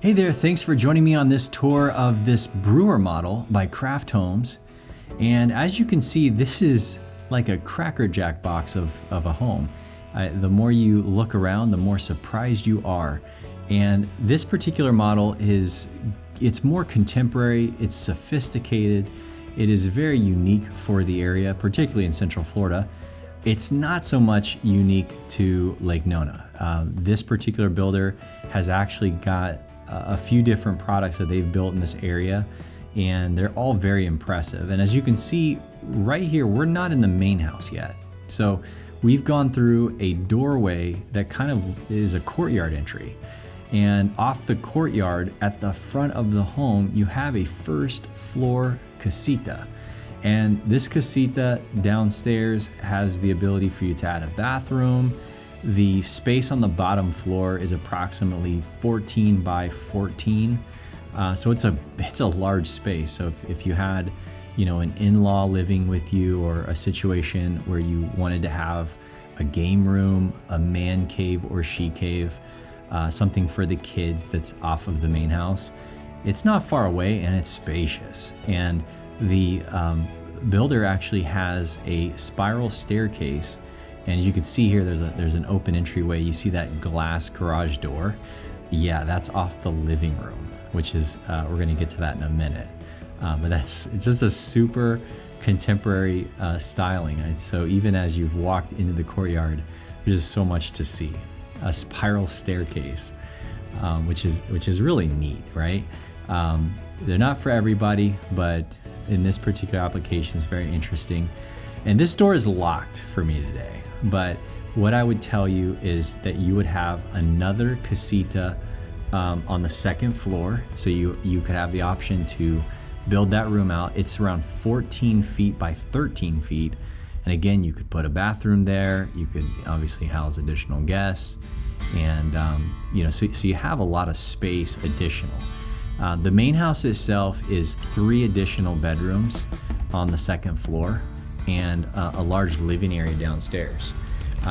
Hey there, thanks for joining me on this tour of this brewer model by Craft Homes. And as you can see, this is like a Cracker Jack box of a home. The more you look around, the more surprised you are. And this particular model it's more contemporary, it's sophisticated, it is very unique for the area, particularly in Central Florida. It's not so much unique to Lake Nona. This particular builder has actually got a few different products that they've built in this area, and they're all very impressive. And as you can see right here, we're not in the main house yet. So we've gone through a doorway that kind of is a courtyard entry. And off the courtyard at the front of the home, you have a first floor casita. And this casita downstairs has the ability for you to add a bathroom. The space on the bottom floor is approximately 14 by 14. So it's a large space. So if you had, an in-law living with you, or a situation where you wanted to have a game room, a man cave or she cave, something for the kids that's off of the main house, it's not far away and it's spacious. And the builder actually has a spiral staircase, and as you can see here, there's an open entryway. You see that glass garage door? Yeah, that's off the living room, which is we're going to get to that in a minute. But it's just a super contemporary styling. And so even as you've walked into the courtyard, there's just so much to see. A spiral staircase, which is really neat, right? They're not for everybody, but in this particular application, it's very interesting. And this door is locked for me today. But what I would tell you is that you would have another casita on the second floor. So you could have the option to build that room out. It's around 14 feet by 13 feet. And again, you could put a bathroom there. You could obviously house additional guests. And, so you have a lot of space additional. The main house itself is 3 additional bedrooms on the second floor and a large living area downstairs.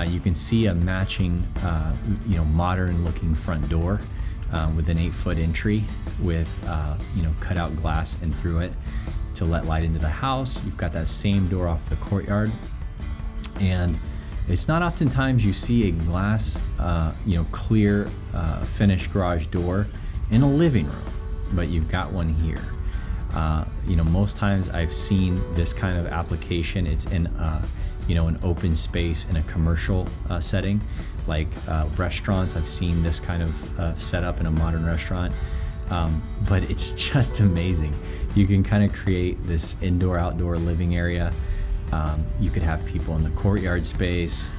You can see a matching, modern looking front door with an 8-foot entry with, cutout glass in through it to let light into the house. You've got that same door off the courtyard. And it's not oftentimes you see a glass, clear finished garage door in a living room, but you've got one here. Most times I've seen this kind of application. It's in, an open space in a commercial setting, like restaurants. I've seen this kind of setup in a modern restaurant, but it's just amazing. You can kind of create this indoor-outdoor living area. You could have people in the courtyard space.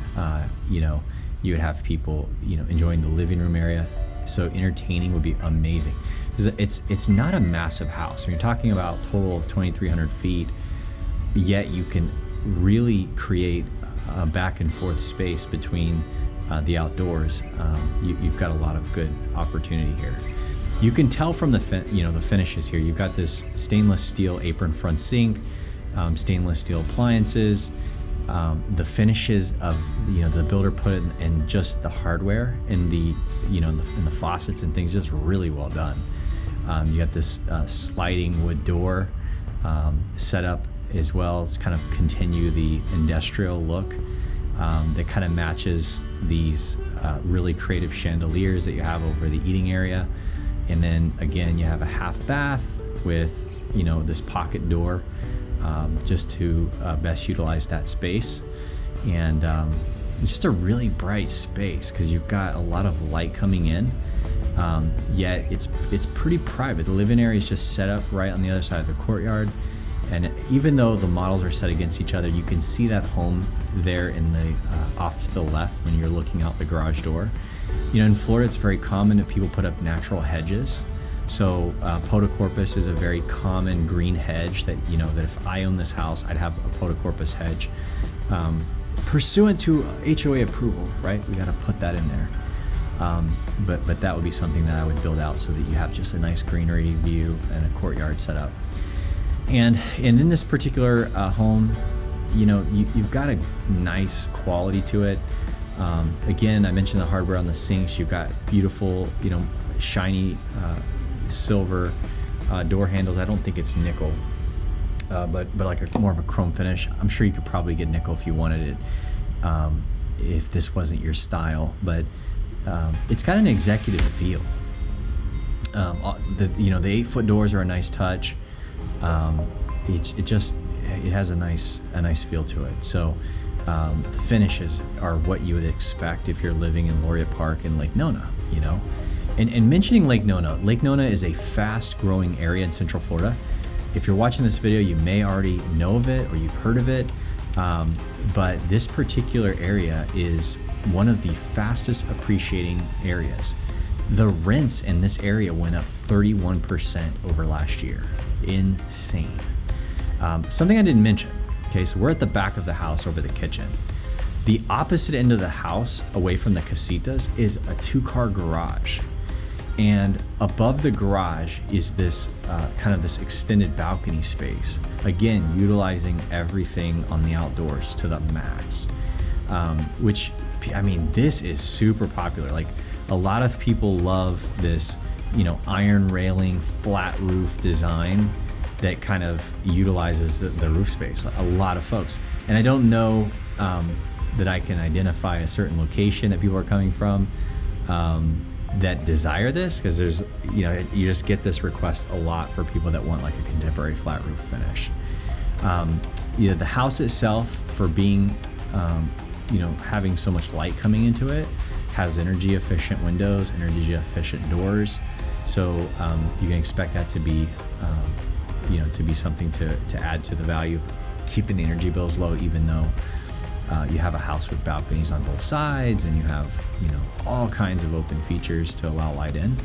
You would have people, enjoying the living room area. So entertaining would be amazing. It's not a massive house. When you're talking about total of 2,300 feet, yet you can really create a back and forth space between the outdoors. You've got a lot of good opportunity here. You can tell from the finishes here. You've got this stainless steel apron front sink, stainless steel appliances. The finishes of the builder put in just the hardware and the in the faucets and things, just really well done. You got this sliding wood door set up as well. It's kind of continue the industrial look that kind of matches these really creative chandeliers that you have over the eating area. And then again, you have a half bath with this pocket door just to best utilize that space. And it's just a really bright space because you've got a lot of light coming in, yet it's pretty private. The living area is just set up right on the other side of the courtyard. And even though the models are set against each other, you can see that home there in the off to the left when you're looking out the garage door. In Florida, it's very common that people put up natural hedges. So podocarpus is a very common green hedge that, that if I own this house, I'd have a podocarpus hedge. Pursuant to HOA approval, right? We got to put that in there. But that would be something that I would build out so that you have just a nice greenery view and a courtyard set up. And in this particular home, you've got a nice quality to it. Again, I mentioned the hardware on the sinks. You've got beautiful, shiny silver door handles. I don't think it's nickel, but like more of a chrome finish. I'm sure you could probably get nickel if you wanted it, if this wasn't your style. But it's got an executive feel. The 8-foot doors are a nice touch. It has a nice feel to it. So the finishes are what you would expect if you're living in Laureate Park in Lake Nona, you know. And mentioning Lake Nona is a fast growing area in Central Florida. If you're watching this video, you may already know of it or you've heard of it, but this particular area is one of the fastest appreciating areas. The rents in this area went up 31% over last year. Insane. Something I didn't mention. Okay, so we're at the back of the house over the kitchen. The opposite end of the house, away from the casitas, is a 2-car garage. And above the garage is this kind of this extended balcony space. Again, utilizing everything on the outdoors to the max. Which, I mean, this is super popular. Like, a lot of people love this, you know, iron railing, flat roof design that kind of utilizes the roof space. A lot of folks. And I don't know that I can identify a certain location that people are coming from that desire this, because there's, you know, you just get this request a lot for people that want like a contemporary flat roof finish. You know, the house itself, for being, you know, having so much light coming into it, has energy efficient windows, energy efficient doors. So you can expect that to be, you know, to be something to add to the value, keeping the energy bills low, even though you have a house with balconies on both sides and you have, you know, all kinds of open features to allow light in.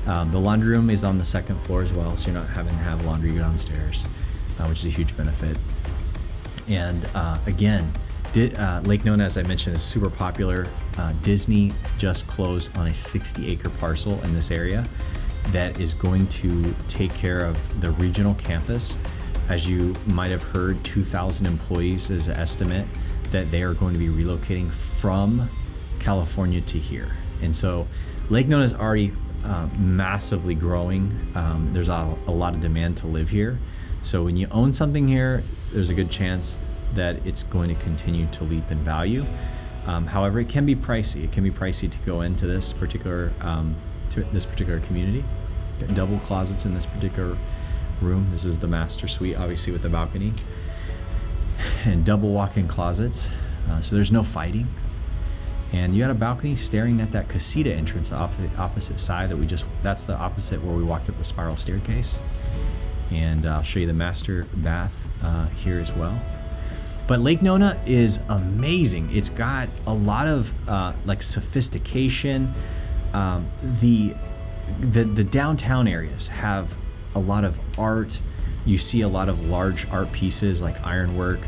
The laundry room is on the 2nd floor as well, so you're not having to have laundry downstairs, which is a huge benefit. And again, Lake Nona, as I mentioned, is super popular. Disney just closed on a 60-acre parcel in this area that is going to take care of the regional campus. As you might have heard, 2,000 employees is the estimate that they are going to be relocating from California to here. And so Lake Nona is already massively growing. There's a lot of demand to live here. So when you own something here, there's a good chance that it's going to continue to leap in value. However, it can be pricey. It can be pricey to go into this particular community. Got double closets in this particular room. This is the master suite, obviously, with the balcony, and double walk-in closets. So there's no fighting. And you had a balcony staring at that casita entrance off the opposite side that's the opposite where we walked up the spiral staircase. And I'll show you the master bath here as well. But Lake Nona is amazing. It's got a lot of like sophistication. The downtown areas have a lot of art. You see a lot of large art pieces like ironwork,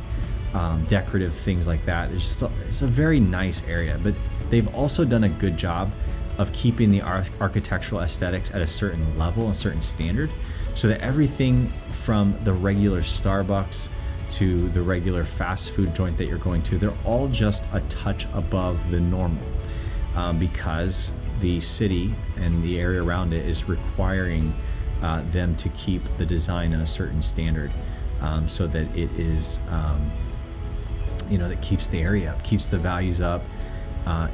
decorative things like that. It's a very nice area, but they've also done a good job of keeping the architectural aesthetics at a certain level, a certain standard, so that everything from the regular Starbucks to the regular fast food joint that you're going to, they're all just a touch above the normal, because the city and the area around it is requiring them to keep the design in a certain standard, so that it is, that keeps the area up, keeps the values up.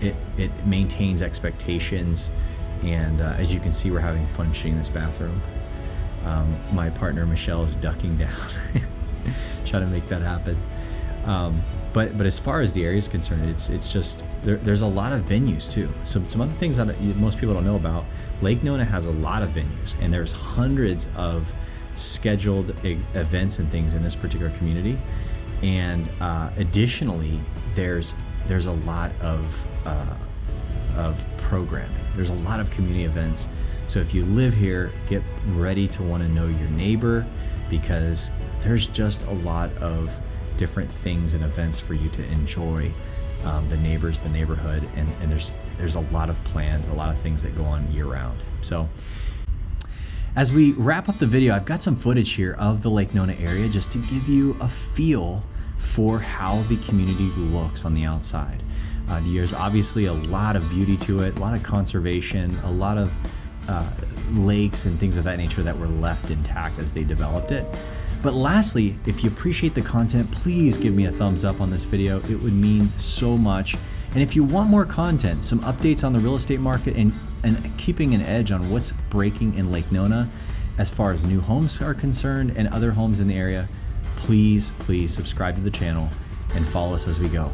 It maintains expectations, and as you can see, we're having fun shooting this bathroom. My partner Michelle is ducking down, trying to make that happen. But as far as the area is concerned, it's just there's a lot of venues too. Some other things that most people don't know about, Lake Nona has a lot of venues, and there's hundreds of scheduled events and things in this particular community. And additionally, there's a lot of programming. There's a lot of community events. So if you live here, get ready to want to know your neighbor, because there's just a lot of different things and events for you to enjoy, the neighbors, the neighborhood, and there's a lot of plans, a lot of things that go on year round. So as we wrap up the video, I've got some footage here of the Lake Nona area just to give you a feel for how the community looks on the outside. There's obviously a lot of beauty to it, a lot of conservation, a lot of lakes and things of that nature that were left intact as they developed it. But lastly, if you appreciate the content, please give me a thumbs up on this video. It would mean so much. And if you want more content, some updates on the real estate market and keeping an edge on what's breaking in Lake Nona as far as new homes are concerned and other homes in the area, please subscribe to the channel and follow us as we go.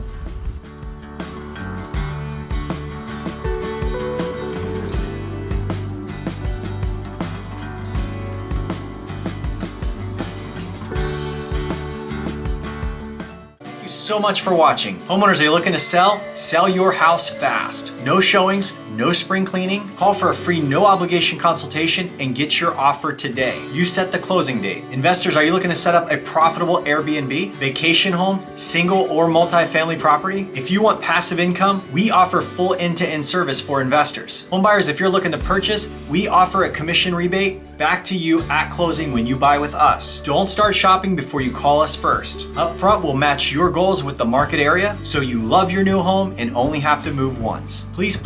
So much for watching. Homeowners, are you looking to sell? Sell your house fast. No showings, no spring cleaning. Call for a free no obligation consultation and get your offer today. You set the closing date. Investors, are you looking to set up a profitable Airbnb, vacation home, single or multi-family property? If you want passive income, we offer full end-to-end service for investors. Homebuyers, if you're looking to purchase, we offer a commission rebate back to you at closing when you buy with us. Don't start shopping before you call us first. Up front, we'll match your goals with the market area so you love your new home and only have to move once. Please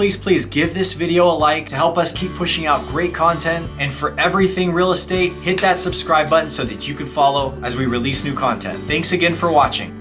give this video a like to help us keep pushing out great content. And for everything real estate, hit that subscribe button so that you can follow as we release new content. Thanks again for watching.